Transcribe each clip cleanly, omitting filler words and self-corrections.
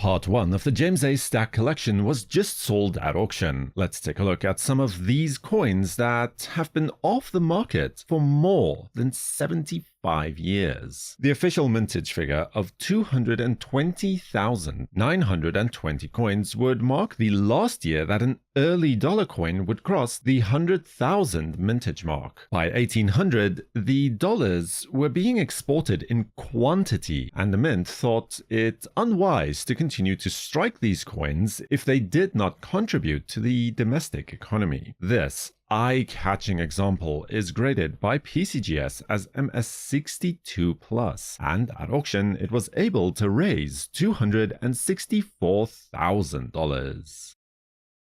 Part 1 of the James A. Stack collection was just sold at auction. Let's take a look at some of these coins that have been off the market for more than 75 years. The official mintage figure of 220,920 coins would mark the last year that an early dollar coin would cross the 100,000 mintage mark. By 1800, the dollars were being exported in quantity, and the mint thought it unwise to continue to strike these coins if they did not contribute to the domestic economy. This eye-catching example is graded by PCGS as MS62+, and at auction it was able to raise $264,000.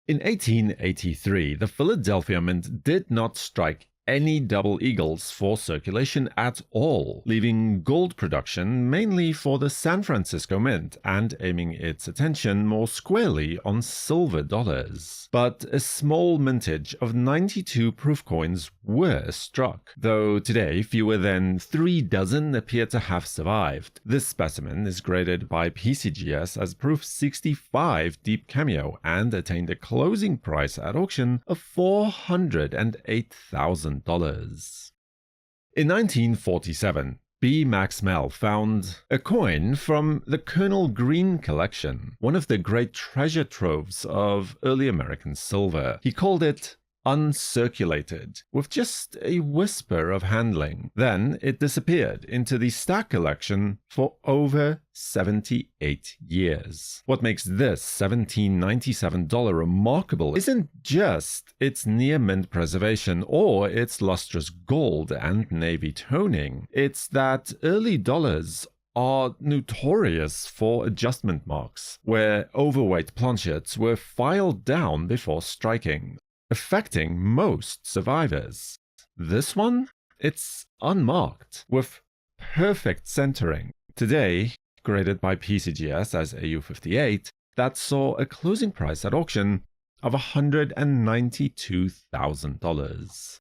In 1883, the Philadelphia Mint did not strike any double eagles for circulation at all, leaving gold production mainly for the San Francisco Mint and aiming its attention more squarely on silver dollars. But a small mintage of 92 proof coins were struck, though today fewer than 3 dozen appear to have survived. This specimen is graded by PCGS as proof 65 deep cameo and attained a closing price at auction of $408,000. In 1947, B. Maxwell found a coin from the Colonel Green collection, one of the great treasure troves of early American silver. He called it uncirculated, with just a whisper of handling. Then it disappeared into the Stack collection for over 78 years. What makes this $1797 remarkable isn't just its near-mint preservation or its lustrous gold and navy toning. It's that early dollars are notorious for adjustment marks, where overweight planchettes were filed down before striking, affecting most survivors. This one? It's unmarked, with perfect centering. Today, graded by PCGS as AU58, that saw a closing price at auction of $192,000.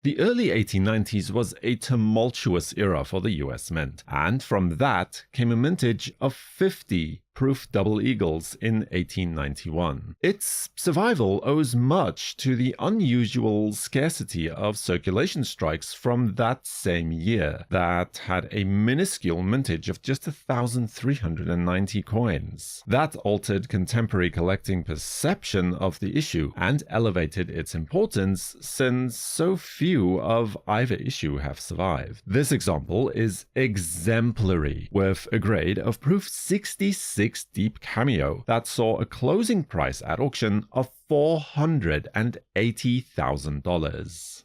The early 1890s was a tumultuous era for the US Mint, and from that came a mintage of 50 proof double eagles in 1891. Its survival owes much to the unusual scarcity of circulation strikes from that same year that had a minuscule mintage of just 1,390 coins. That altered contemporary collecting perception of the issue and elevated its importance, since so few of either issue have survived. This example is exemplary, with a grade of proof 66 deep cameo that saw a closing price at auction of $480,000.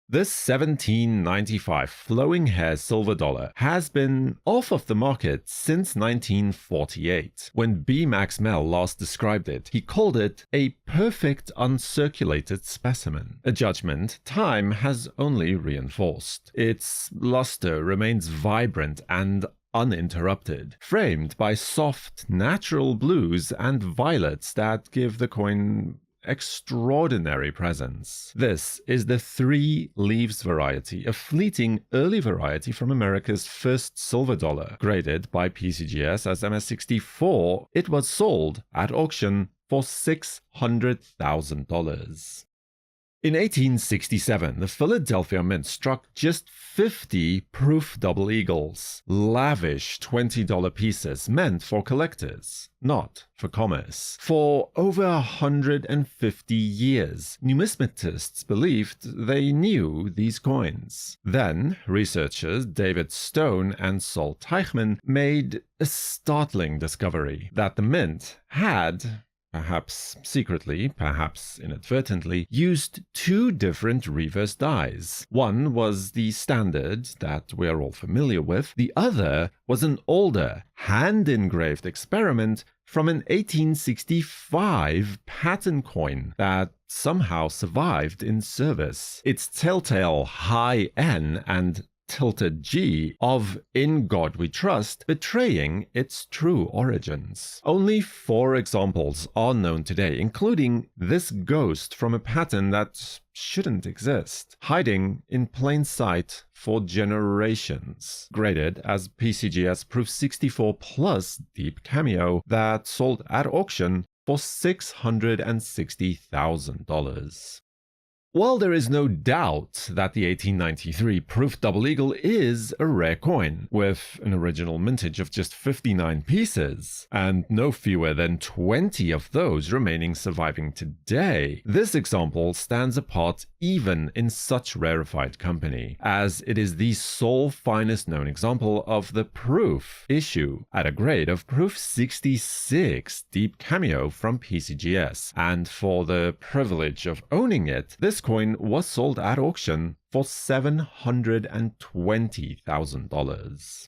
This 1795 flowing hair silver dollar has been off of the market since 1948. When B. Maxwell last described it, he called it a perfect uncirculated specimen, a judgment time has only reinforced. Its luster remains vibrant and uninterrupted, framed by soft, natural blues and violets that give the coin extraordinary presence. This is the 3 leaves variety, a fleeting early variety from America's first silver dollar. Graded by PCGS as MS64, it was sold at auction for $600,000. In 1867, the Philadelphia Mint struck just 50 proof double eagles, lavish $20 pieces meant for collectors, not for commerce. For over 150 years, numismatists believed they knew these coins. Then, researchers David Stone and Sol Teichmann made a startling discovery that the Mint had, perhaps secretly, perhaps inadvertently, used 2 different reverse dies. One was the standard that we are all familiar with. The other was an older, hand-engraved experiment from an 1865 pattern coin that somehow survived in service. Its telltale high N and tilted G of In God We Trust, betraying its true origins. Only 4 examples are known today, including this ghost from a pattern that shouldn't exist, hiding in plain sight for generations, graded as PCGS Proof 64 Plus Deep Cameo that sold at auction for $660,000. While there is no doubt that the 1893 Proof Double Eagle is a rare coin, with an original mintage of just 59 pieces, and no fewer than 20 of those remaining surviving today, this example stands apart even in such rarefied company, as it is the sole finest known example of the Proof issue at a grade of Proof 66 Deep Cameo from PCGS, and for the privilege of owning it, this coin was sold at auction for $720,000.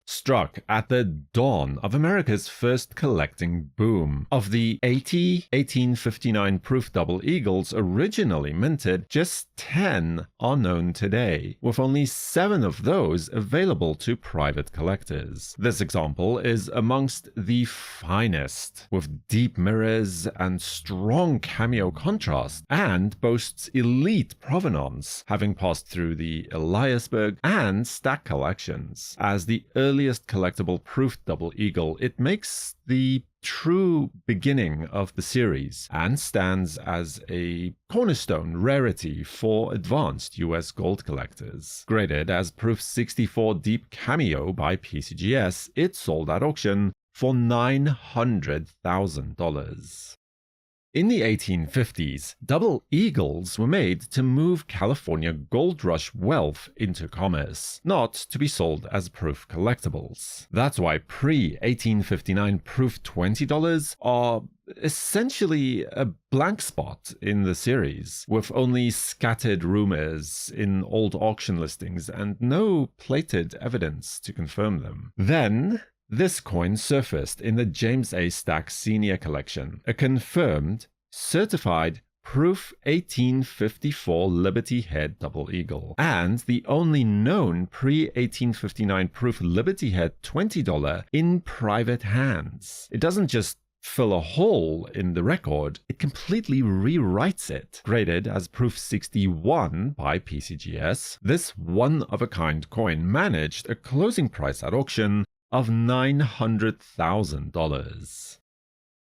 Struck at the dawn of America's first collecting boom. Of the 80 1859 Proof Double Eagles originally minted, just 10 are known today, with only 7 of those available to private collectors. This example is amongst the finest, with deep mirrors and strong cameo contrast, and boasts elite provenance, having passed through the Eliasberg and Stack collections. As the earliest collectible Proof Double Eagle, it makes the true beginning of the series and stands as a cornerstone rarity for advanced US gold collectors. Graded as Proof 64 Deep Cameo by PCGS, it sold at auction for $900,000. In the 1850s, double eagles were made to move California gold rush wealth into commerce, not to be sold as proof collectibles. That's why pre-1859 proof $20 are essentially a blank spot in the series, with only scattered rumors in old auction listings and no plated evidence to confirm them. Then, this coin surfaced in the James A. Stack Senior Collection, a confirmed, certified Proof 1854 Liberty Head Double Eagle, and the only known pre-1859 Proof Liberty Head $20 in private hands. It doesn't just fill a hole in the record, it completely rewrites it. Graded as Proof 61 by PCGS, this one-of-a-kind coin managed a closing price at auction of $900,000.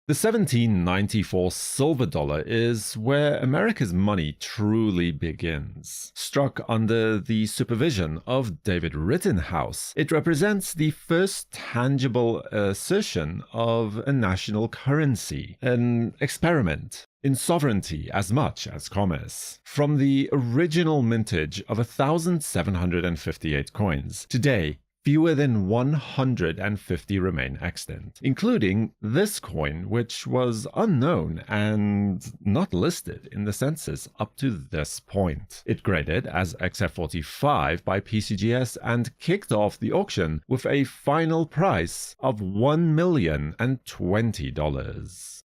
The 1794 silver dollar is where America's money truly begins. Struck under the supervision of David Rittenhouse, it represents the first tangible assertion of a national currency, an experiment in sovereignty as much as commerce. From the original mintage of 1,758 coins, today fewer than 150 remain extant, including this coin, which was unknown and not listed in the census up to this point. It graded as XF45 by PCGS and kicked off the auction with a final price of $1,020,000.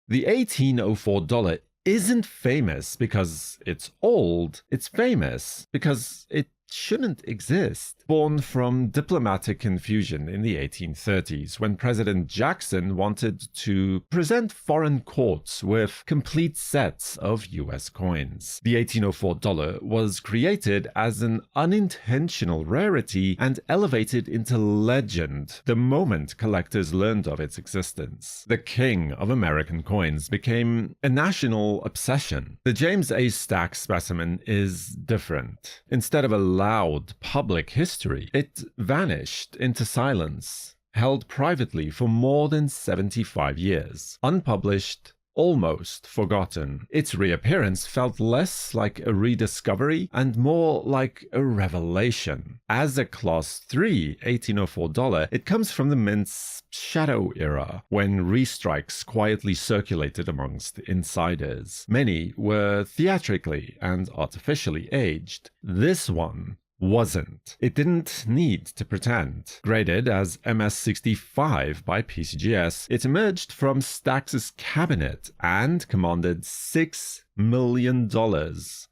The 1804 dollar isn't famous because it's old, it's famous because it shouldn't exist. Born from diplomatic confusion in the 1830s, when President Jackson wanted to present foreign courts with complete sets of US coins. The 1804 dollar was created as an unintentional rarity and elevated into legend the moment collectors learned of its existence. The king of American coins became a national obsession. The James A. Stack specimen is different. Instead of a loud public history, it vanished into silence, held privately for more than 75 years, unpublished, almost forgotten. Its reappearance felt less like a rediscovery and more like a revelation. As a Class 3 1804 dollar, it comes from the mint's shadow era, when restrikes quietly circulated amongst insiders. Many were theatrically and artificially aged. This one wasn't. It didn't need to pretend. Graded as MS65 by PCGS, it emerged from Stack's cabinet and commanded $6 million.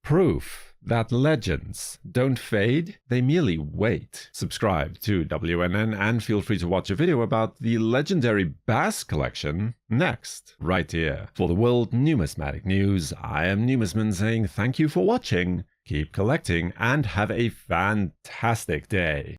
Proof that legends don't fade, they merely wait. Subscribe to WNN and feel free to watch a video about the legendary Bass collection next, right here. For the World Numismatic News, I am Numisman saying thank you for watching, keep collecting, and have a fantastic day.